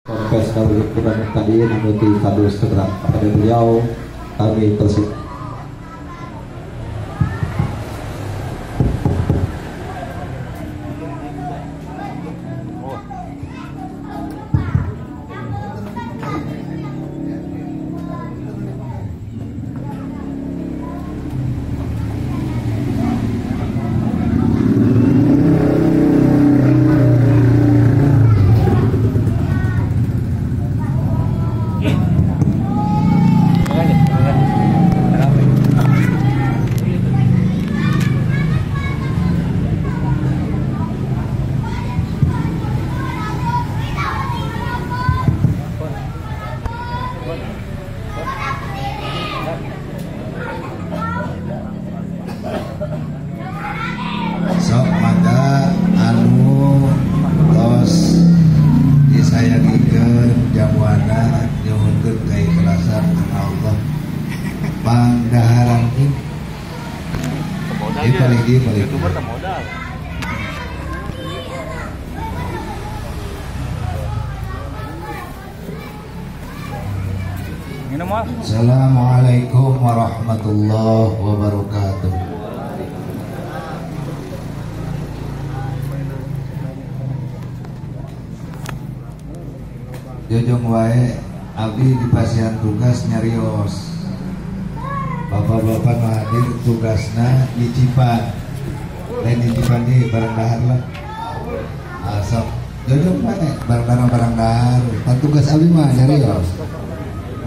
Konfes dari Quran tadi namuti kadus kepada beliau kami tersebut. Sok mangga anu tos disayangikeun jamuana nyuhunkeun keikhlasan karena Allah pangdaharan ini paling YouTuber tak modal. Minum mas. Assalamualaikum warahmatullahi wabarakatuh. Jojong wae abdi di pasian tugas nyarios. Bapak-bapak nu hadir tugasna nyicipan. Lain nyicipan di barang dahar lah. Asap jojong wae barang dahar. Pan tugas abdi mah nyarios.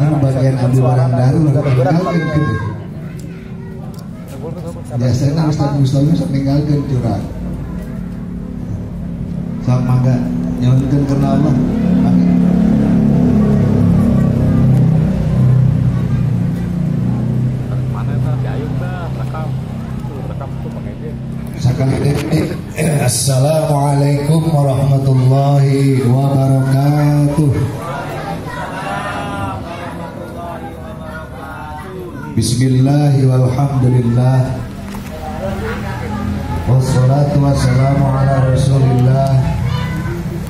Nah bagian abdi barang dahar udah tinggalkeun kitu. Biasana Ustaz Mustomi sok ninggalkeun curang. Sok mangga nyuhunkeun kana Allah. Assalamualaikum warahmatullahi wabarakatuh. Bismillahi walhamdulillah. Wassalatu wassalamu ala rasulillah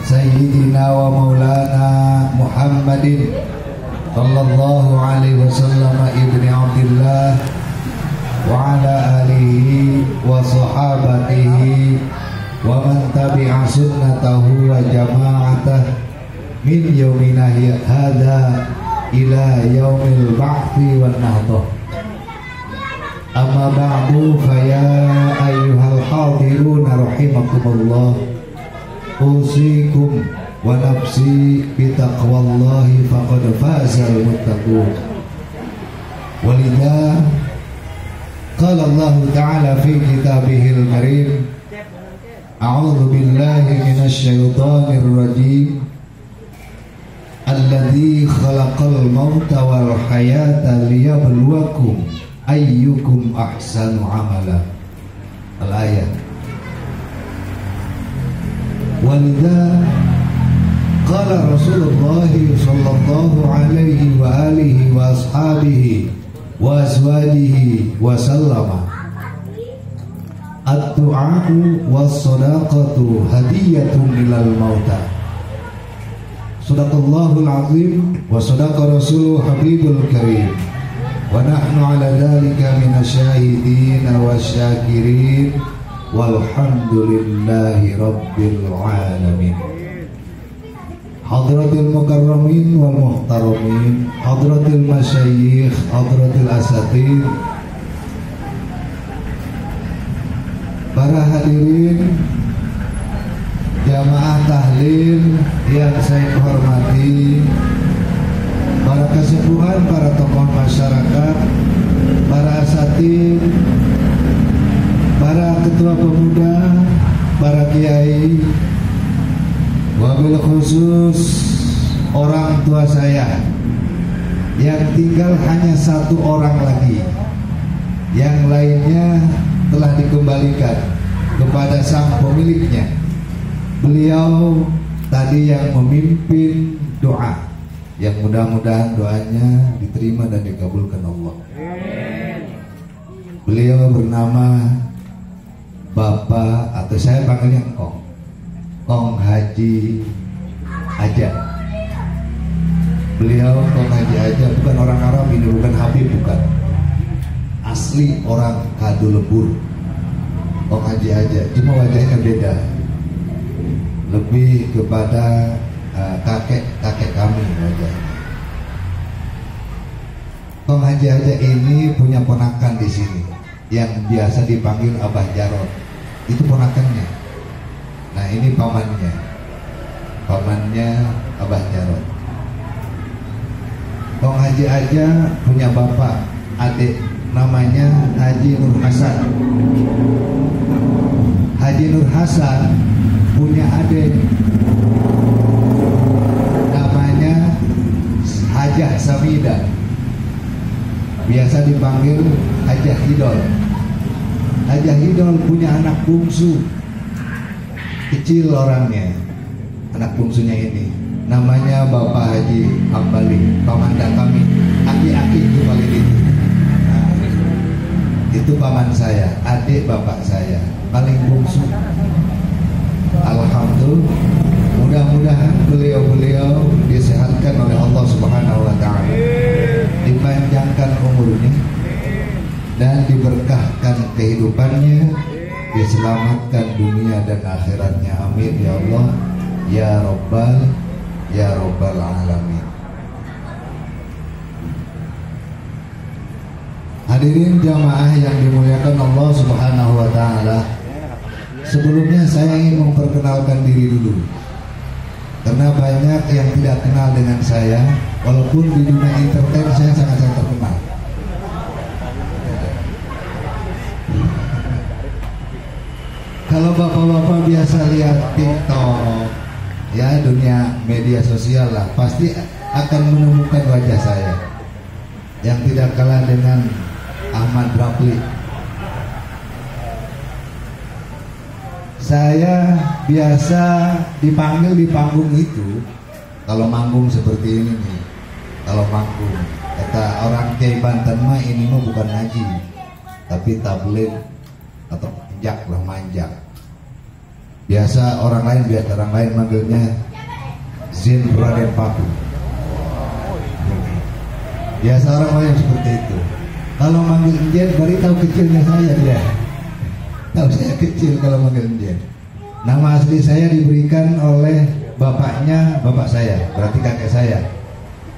Sayyidina wa maulana Muhammadin sallallahu alaihi wasallam ibni Abdillah wa ala alihi wa sahabatihi wa man tabi'a sunnatahu wa jama'atah min yaumina hadha ila yaumil ba'thi wan nahdah. Amma ba'du fa ya ayyuhal hadirun rahimakumullah, usikum wa nafsi bi taqwallahi faqad fazal muttaqun. Walidha qala Allah ta'ala fi kitabihil karim, a'udzu billahi minasy syaithanir rajim, alladzi khalaqal mauta wal hayata liyabluwakum ayyukum ahsanu amala. Al-ayat. Walidha qala Rasulullah sallallahu alaihi wa alihi wa ashabihi wa azwajihi wa sallama, ad-du'a'u was-sadaqatu hadiyatun ilal mauta. Sadaqallahul azim wa sadaqa rasuluhu habibul karim wa nahnu ala dhalika minasyahidin wa syakirin walhamdulillahi rabbil alamin. Hadratil mukarramin wal muhtaramin, hadratil masyayikh, hadratil asatir, para hadirin jamaah tahlil yang saya hormati, para kesepuhan, para tokoh masyarakat, para asatid, para ketua pemuda, para kiai, wabil khusus orang tua saya yang tinggal hanya satu orang lagi, yang lainnya telah dikembalikan kepada sang pemiliknya. Beliau tadi yang memimpin doa, yang mudah-mudahan doanya diterima dan dikabulkan Allah. Beliau bernama Bapak, atau saya panggilnya Kong Haji Aja. Beliau Kong Haji Aja bukan orang Arab ini, bukan Habib, bukan. Asli orang Kadu Lebur. Kong Haji Aja, cuma wajahnya beda. Lebih kepada kakek kami wajahnya. Kong Haji Aja ini punya ponakan di sini yang biasa dipanggil Abah Jarot. Itu ponakannya. Nah, ini pamannya. Pamannya Abah Jarot. Kong Haji Aja punya bapak, adik, namanya Haji Nur Hasan. Haji Nur Hasan punya adik, namanya Hajah Samida, biasa dipanggil Hajah Hidol. Hajah Hidol punya anak bungsu, kecil orangnya, anak bungsunya ini namanya Bapak Haji Hambali, komandan kami. Aki-aki itu paling itu. Nah, itu paman saya, adik bapak saya, paling bungsu. Alhamdulillah, mudah-mudahan beliau-beliau disehatkan oleh Allah Subhanahu wa taala, dipanjangkan umurnya dan diberkahkan kehidupannya, diselamatkan dunia dan akhiratnya. Amin ya Allah ya Rabbal alamin. Hadirin jamaah yang dimuliakan Allah Subhanahu wa taala, sebelumnya saya ingin memperkenalkan diri dulu, karena banyak yang tidak kenal dengan saya, walaupun di dunia entertain saya sangat-sangat terkenal. Kalau bapak-bapak biasa lihat TikTok, ya dunia media sosial lah, pasti akan menemukan wajah saya yang tidak kalah dengan Ahmad Rapli. Saya biasa dipanggil di panggung itu, kalau manggung seperti ini nih, kalau manggung kata orang Kiai Banten mah ini mah bukan ngaji, tapi tabligh atau penjak lah, manjak. Biasa orang lain manggilnya Zin Raden Paku. Biasa orang lain seperti itu. Kalau manggil Njen, baru tahu kecilnya saya dia. Tahu saya kecil kalau manggil Njen. Nama asli saya diberikan oleh bapak saya, berarti kakek saya.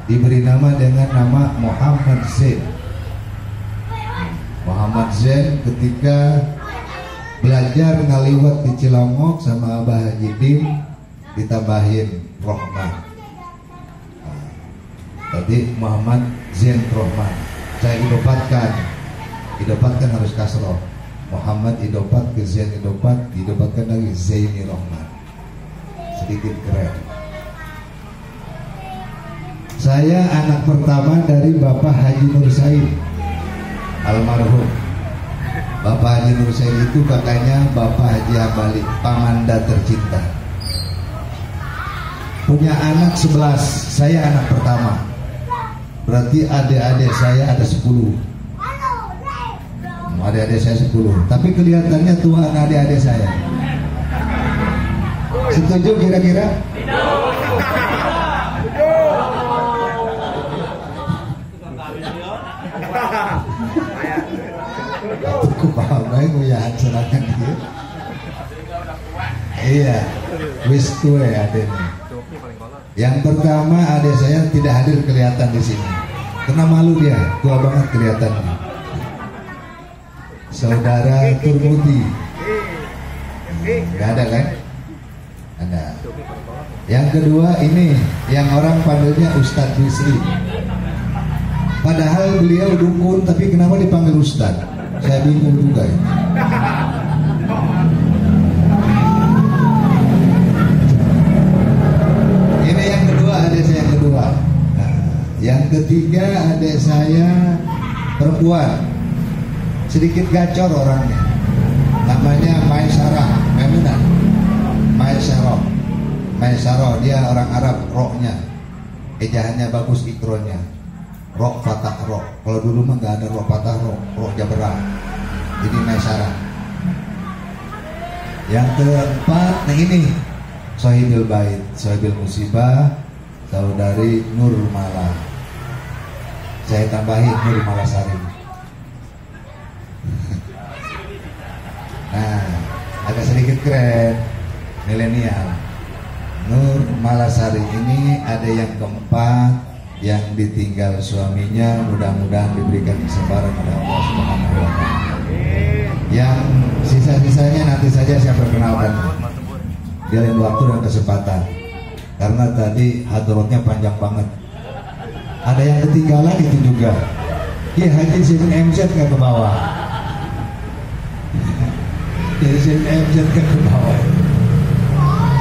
Diberi nama dengan nama Muhammad Zain. Muhammad Zain ketika belajar ngaliwat di Cilongok sama Abah Haji Dim, ditambahin Rohman. Tadi Muhammad Zain Rohman. Saya idopatkan harus kasroh. Muhammad idopat ke Zain idopatkan lagi Zaini Rohman. Sedikit keren. Saya anak pertama dari Bapak Haji Nur Said almarhum. Bapak Haji Nur Said itu kakaknya Bapak Haji Hambali, pamanda tercinta. Punya anak 11, saya anak pertama. Berarti adik-adik saya ada 10. Adik-adik saya 10. Tapi kelihatannya tua adik-adik saya. Setuju kira-kira? Aku paham baik ya serangan dia. Iya, wis tuwe adiknya. Yang pertama adik saya tidak hadir kelihatan di sini, karena malu dia, tua banget kelihatannya. Saudara Turmuti, nggak ada kan? Ada. Yang kedua ini, yang orang panggilnya Ustadz Bisri. Padahal beliau dukun, tapi kenapa dipanggil Ustadz? Saya bingung juga ya. Ini yang kedua, adik saya yang kedua. Nah, yang ketiga adik saya perempuan, sedikit gacor orangnya. Namanya Maisarah Maimunah. Maisarah, dia orang Arab, roknya, ejaannya bagus, ikronya. Rok fatah rok. Kalau dulu mah nggak ada rok fatah rok jaberang. Ini Maisarah. Yang keempat, nah ini Sohibil Bait, Sohibil Musibah, saudari Nurmala. Saya tambahin Nurmalasari. Nah, agak sedikit keren, milenial. Nurmalasari ini ada yang keempat, yang ditinggal suaminya, mudah-mudahan diberikan kesabaran oleh Allah Subhanahu wa Ta'ala. Yang sisa-sisanya nanti saja saya perkenalkan di lain waktu dan kesempatan, karena tadi hadrotnya panjang banget. Ada yang ketinggalan itu juga. Ki Haji Sin MZ ke bawah. Jadi Sin MZ ke bawah.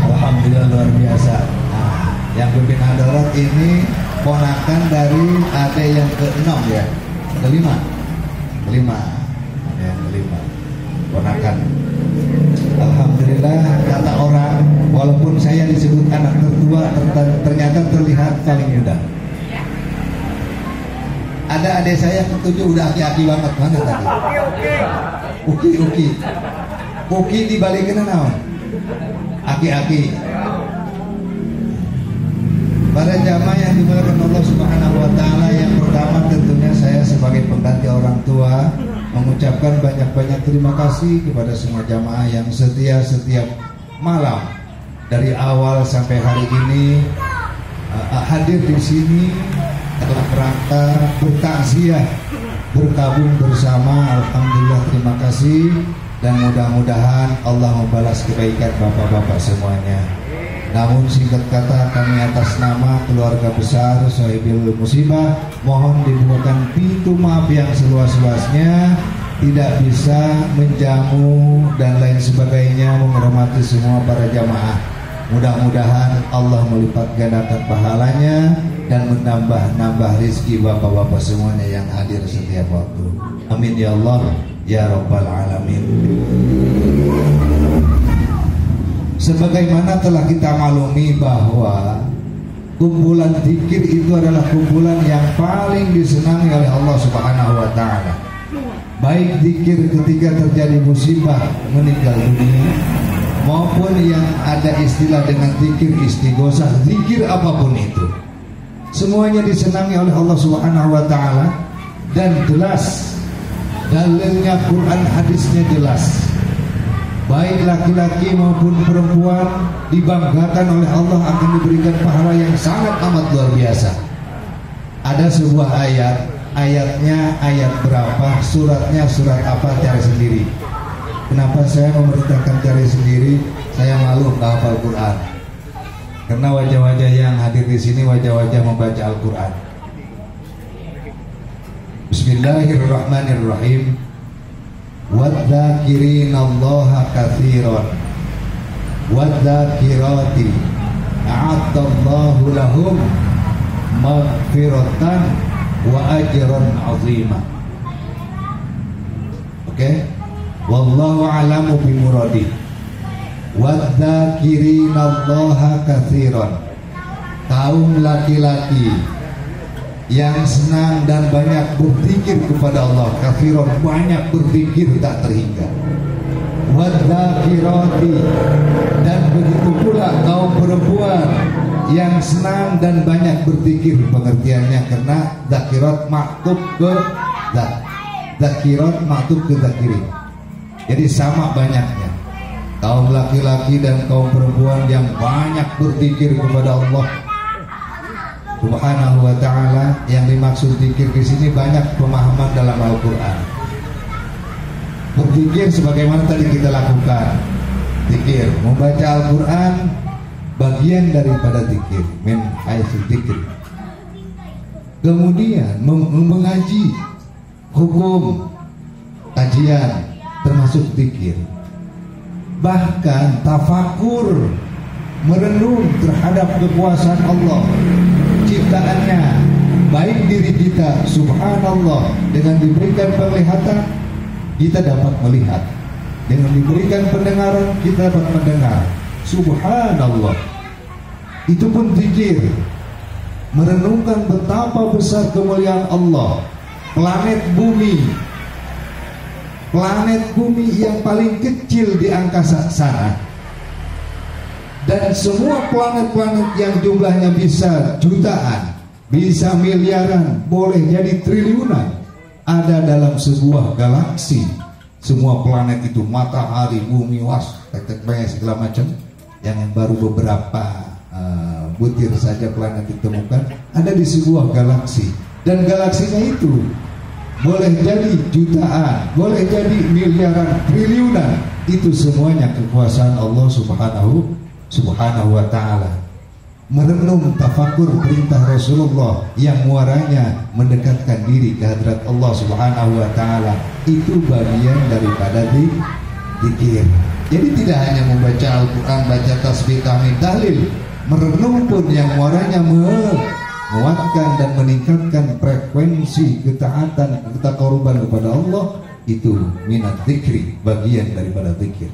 Alhamdulillah luar biasa. Nah, yang pimpin hadarat ini ponakan dari ada yang ke-6 ya, kelima, ada yang kelima, ponakan. Alhamdulillah, kata orang, walaupun saya disebut anak tertua, ternyata terlihat paling muda. Ada adik saya ke-7 udah aki-aki banget. Mana tadi? Uki dibalikin naon? Aki-aki. Para jamaah yang dimuliakan Allah Subhanahu wa Ta'ala, yang pertama tentunya saya sebagai pengganti orang tua mengucapkan banyak-banyak terima kasih kepada semua jamaah yang setia setiap malam dari awal sampai hari ini hadir di sini dalam rangka bertakziah, berkabung bersama. Alhamdulillah, terima kasih, dan mudah-mudahan Allah membalas kebaikan bapak-bapak semuanya. Namun singkat kata, kami atas nama keluarga besar Sohibil Musibah mohon dibukakan pintu maaf yang seluas-luasnya, tidak bisa menjamu dan lain sebagainya, menghormati semua para jamaah. Mudah-mudahan Allah melipat gandakan pahalanya dan menambah-nambah rizki bapak-bapak semuanya yang hadir setiap waktu. Amin ya Allah ya Rabbal Alamin. Sebagaimana telah kita maklumi bahwa kumpulan zikir itu adalah kumpulan yang paling disenangi oleh Allah Subhanahu wa Ta'ala. Baik zikir ketika terjadi musibah, meninggal dunia, maupun yang ada istilah dengan zikir istighosah, zikir apapun itu, semuanya disenangi oleh Allah Subhanahu wa Ta'ala. Dan jelas dalilnya, Quran hadisnya jelas, baik laki-laki maupun perempuan dibanggakan oleh Allah akan diberikan pahala yang sangat amat luar biasa. Ada sebuah ayat, ayatnya ayat berapa, suratnya surat apa, cari sendiri. Kenapa saya memerintahkan cari sendiri? Saya malu nggak hafal Quran, karena wajah-wajah yang hadir di sini wajah-wajah membaca Al-Quran. Bismillahirrahmanirrahim. Wadzakirin Allaha katsiran wadzakirati a'adallahu lahum maghfiratan wa ajran 'azima. Oke? Wallahu a'lamu bimuradi. Wadzakirin Allaha katsiran, kaum laki-laki yang senang dan banyak berzikir kepada Allah. Katsiran, banyak berzikir tak terhingga. Wadzakirati, dan begitu pula kaum perempuan yang senang dan banyak berzikir. Pengertiannya karena zakirat maktub ke zakirat maktub ke zakirin, jadi sama banyaknya. Kaum laki-laki dan kaum perempuan yang banyak berzikir kepada Allah Subhanahu wa Ta'ala. Yang dimaksud zikir di sini banyak pemahaman dalam Al-Quran. Berzikir sebagaimana tadi kita lakukan, zikir, membaca Al-Quran bagian daripada zikir, min haitsu zikir. Kemudian mengaji hukum, kajian termasuk zikir. Bahkan tafakur, merenung terhadap kekuasaan Allah, ciptaannya, baik diri kita. Subhanallah, dengan diberikan penglihatan kita dapat melihat, dengan diberikan pendengaran kita dapat mendengar. Subhanallah, itu pun zikir. Merenungkan betapa besar kemuliaan Allah. Planet bumi yang paling kecil di angkasa sana, Dan semua planet-planet yang jumlahnya bisa jutaan, bisa miliaran, boleh jadi triliunan, ada dalam sebuah galaksi. Semua planet itu, matahari, bumi, tetek banyak segala macam, yang baru beberapa butir saja planet ditemukan, ada di sebuah galaksi. Dan galaksinya itu boleh jadi jutaan, boleh jadi miliaran, triliunan. Itu semuanya kekuasaan Allah subhanahu wa ta'ala. Merenung tafakur perintah Rasulullah yang muaranya mendekatkan diri ke hadrat Allah subhanahu wa ta'ala, itu bagian daripada zikir. Jadi tidak hanya membaca Al-Quran, baca tasbih, tahmid, tahlil, merenung pun yang muaranya menguatkan dan meningkatkan frekuensi ketaatan, ketakoruban kepada Allah, itu minat zikri, bagian daripada zikir.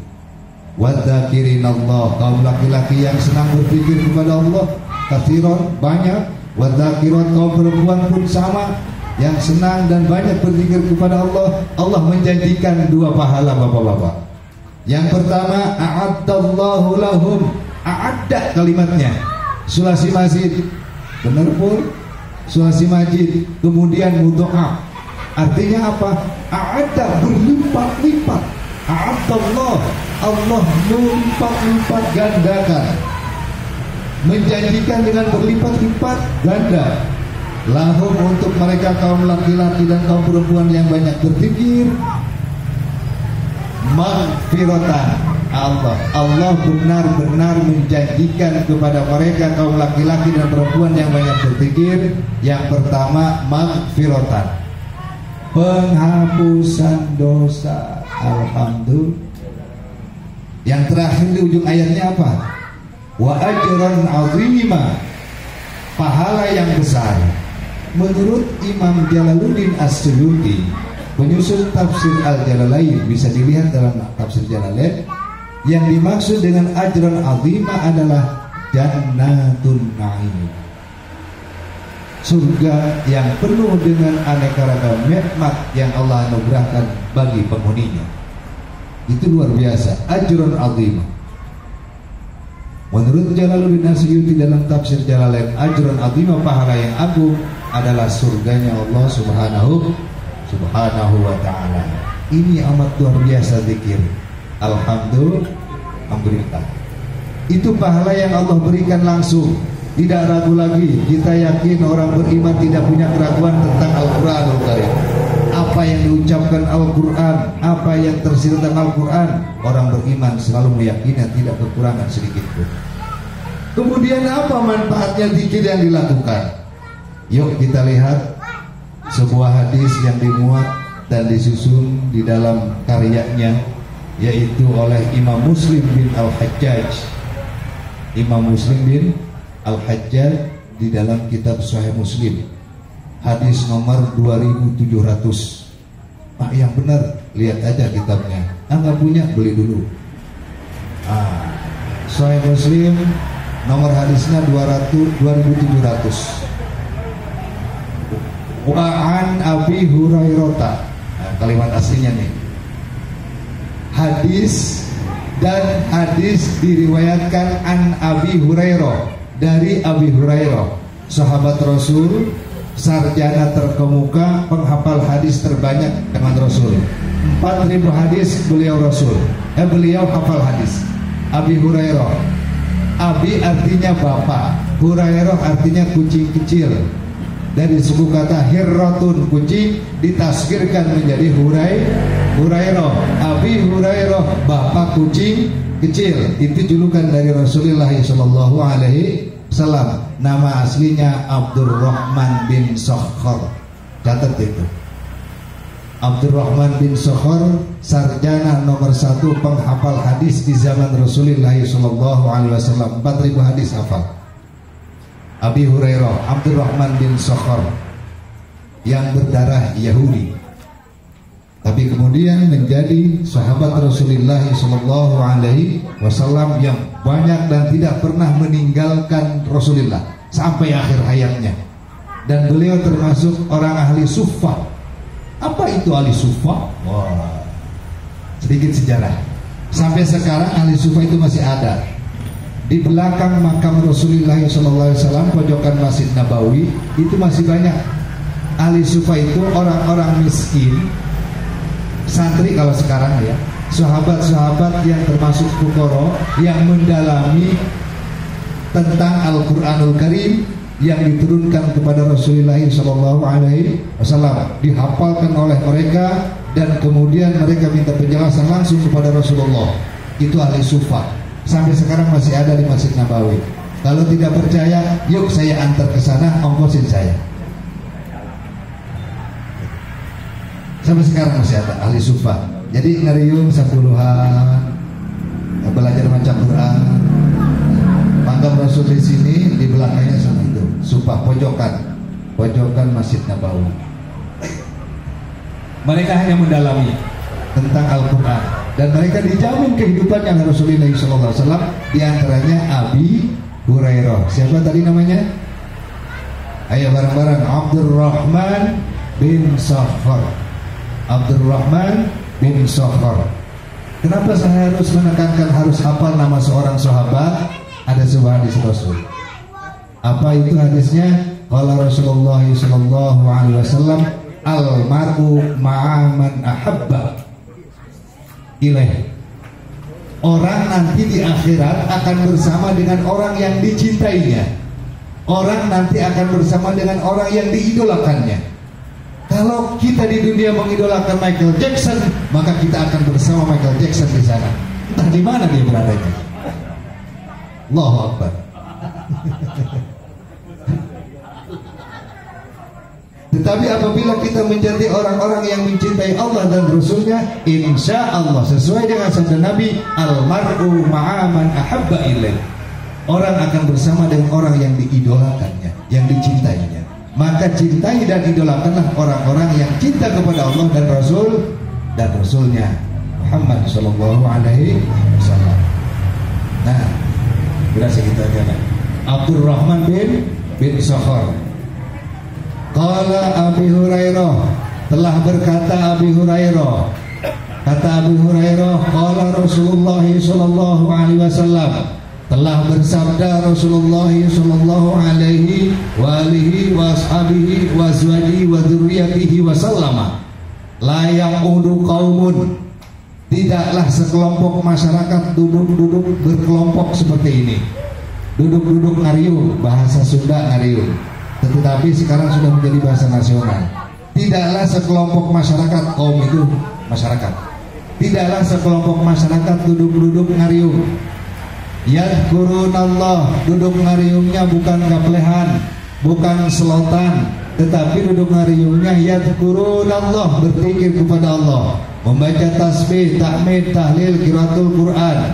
Wadzakirin Allah, kaum laki-laki yang senang berzikir kepada Allah, katsiran, banyak. Wadzakirat, kaum perempuan pun sama, yang senang dan banyak berzikir kepada Allah. Allah menjanjikan dua pahala, bapak-bapak. Yang pertama, a'addallahu lahum, a'adda kalimatnya, sulasi mazid, benar pun sulasi mazid, kemudian mudha'af. Artinya apa? A'adda, berlipat-lipat. A'addallah, Allah melipat-lipat gandakan, menjanjikan dengan berlipat-lipat ganda. Lahum, untuk mereka kaum laki-laki dan kaum perempuan yang banyak berzikir, maghfiratan. Allah benar-benar menjanjikan kepada mereka kaum laki-laki dan perempuan yang banyak berzikir, yang pertama maghfiratan, penghapusan dosa. Alhamdulillah. Yang terakhir di ujung ayatnya apa? Wa ajran 'azima, pahala yang besar. Menurut Imam Jalaluddin As-Suyuti, penyusun tafsir Al-Jalalain, bisa dilihat dalam tafsir Jalalain, yang dimaksud dengan ajran 'azima adalah jannatun na'im, surga yang penuh dengan aneka ragam nikmat yang Allah anugerahkan bagi penghuninya. Itu luar biasa, ajrun azim. Menurut Jalaluddin Asyuti dalam tafsir Jalalain, ajrun azim, pahala yang agung, adalah surganya Allah subhanahu wa ta'ala. Ini amat luar biasa zikir. Alhamdulillah. Itu pahala yang Allah berikan langsung, tidak ragu lagi. Kita yakin orang beriman tidak punya keraguan tentang Al-Quranul Karim. Apa yang diucapkan Al-Quran, apa yang tersirat dalam Al-Quran, orang beriman selalu meyakini tidak kekurangan sedikit pun. Kemudian apa manfaatnya zikir yang dilakukan? Yuk kita lihat sebuah hadis yang dimuat dan disusun di dalam karyanya, yaitu oleh Imam Muslim bin Al-Hajjaj. Imam Muslim bin Al-Hajjaj di dalam kitab Sahih Muslim, hadis nomor 2700. Pak yang benar, lihat aja kitabnya. Nggak punya, beli dulu. Sahih Muslim nomor hadisnya 2700. Wa'an Abi Hurairah, kalimat aslinya nih. Hadis diriwayatkan an Abi Hurairah, dari Abi Hurairah, sahabat Rasul, sarjana terkemuka, penghafal hadis terbanyak dengan Rasul. 4.000 hadis beliau hafal hadis. Abi Hurairah, Abi artinya bapak, Hurairah artinya kucing kecil. Dari suku kata hirratun, kucing, ditaskirkan menjadi Hurairah. Abi Hurairah, bapak kucing kecil. Itu julukan dari Rasulullah sallallahu alaihi wasallam. Nama aslinya Abdurrahman bin Sakhar. Catat itu. Abdurrahman bin Sakhar, sarjana nomor 1 penghafal hadis di zaman Rasulullah sallallahu alaihi wasallam. 4.000 hadis hafal. Abi Hurairah, Abdurrahman bin Sakhar, yang berdarah Yahudi, tapi kemudian menjadi sahabat Rasulullah sallallahu alaihi wasallam yang banyak dan tidak pernah meninggalkan Rasulullah sampai akhir hayatnya. Dan beliau termasuk orang ahli suffah. Apa itu ahli suffah? Sedikit sejarah. Sampai sekarang ahli suffah itu masih ada di belakang makam Rasulullah SAW, pojokan Masjid Nabawi, itu masih banyak ahli sufa itu orang-orang miskin, santri kalau sekarang ya, sahabat-sahabat yang termasuk fukara yang mendalami tentang Al-Quranul Karim yang diturunkan kepada Rasulullah SAW, dihafalkan oleh mereka dan kemudian mereka minta penjelasan langsung kepada Rasulullah. Itu ahli sufa, sampai sekarang masih ada di Masjid Nabawi. Kalau tidak percaya, yuk saya antar ke sana, ongkosin saya. Sampai sekarang masih ada ahli sufa. Jadi ngariung sepuluhan, belajar baca Quran. Makam Rasul di sini, di belakangnya sama itu, sufa pojokan Masjid Nabawi. Mereka hanya mendalami tentang Al-Quran dan mereka dijamin kehidupannya oleh Rasulullah SAW. Di antaranya Abi Hurairah. Siapa tadi namanya? Ayo bareng-bareng. Abdurrahman bin Sakhar. Abdurrahman bin Sakhar. Kenapa saya harus menekankan harus hafal nama seorang sahabat? Ada sebuah hadis Rasul. Apa itu hadisnya? Qala Rasulullah sallallahu alaihi wasallam, al-mar'u ma'a man ahabba ilaih. Orang nanti di akhirat akan bersama dengan orang yang dicintainya. Orang nanti akan bersama dengan orang yang diidolakannya. Kalau kita di dunia mengidolakan Michael Jackson, maka kita akan bersama Michael Jackson di sana. Entah di mana dia beradanya. Allahu Akbar. Tetapi apabila kita menjadi orang-orang yang mencintai Allah dan Rasulnya, insya Allah sesuai dengan sabda Nabi, al-mar'u ma'aman ahabba ilaih. Orang akan bersama dengan orang yang diidolakannya, yang dicintainya. Maka cintai dan idolakanlah orang-orang yang cinta kepada Allah dan Rasul dan Rasulnya Muhammad Sallallahu Alaihi Wasallam. Nah, udah segitu aja kan. Abdurrahman bin Sakhar. Qala Abi Hurairah, telah berkata Abi Hurairah, kata Abi Hurairah, qala Rasulullah sallallahu alaihi wasallam, telah bersabda Rasulullah sallallahu alaihi wa alihi wa ashabihi wa azwajihi wa dzurriyyatihi wa sallama, la yaqudu qaumun, tidaklah sekelompok masyarakat duduk-duduk berkelompok seperti ini. Duduk-duduk ngariung, bahasa Sunda ngariung, tetapi sekarang sudah menjadi bahasa nasional. Tidaklah sekelompok masyarakat, kaum itu masyarakat, tidaklah sekelompok masyarakat duduk-duduk ngariung. Yadhkurunallah, duduk ngariungnya bukan gaplehan, bukan selotan, tetapi duduk ngariungnya yadhkurunallah, berzikir kepada Allah, membaca tasbih, tahmid, tahlil, qiraatul Quran.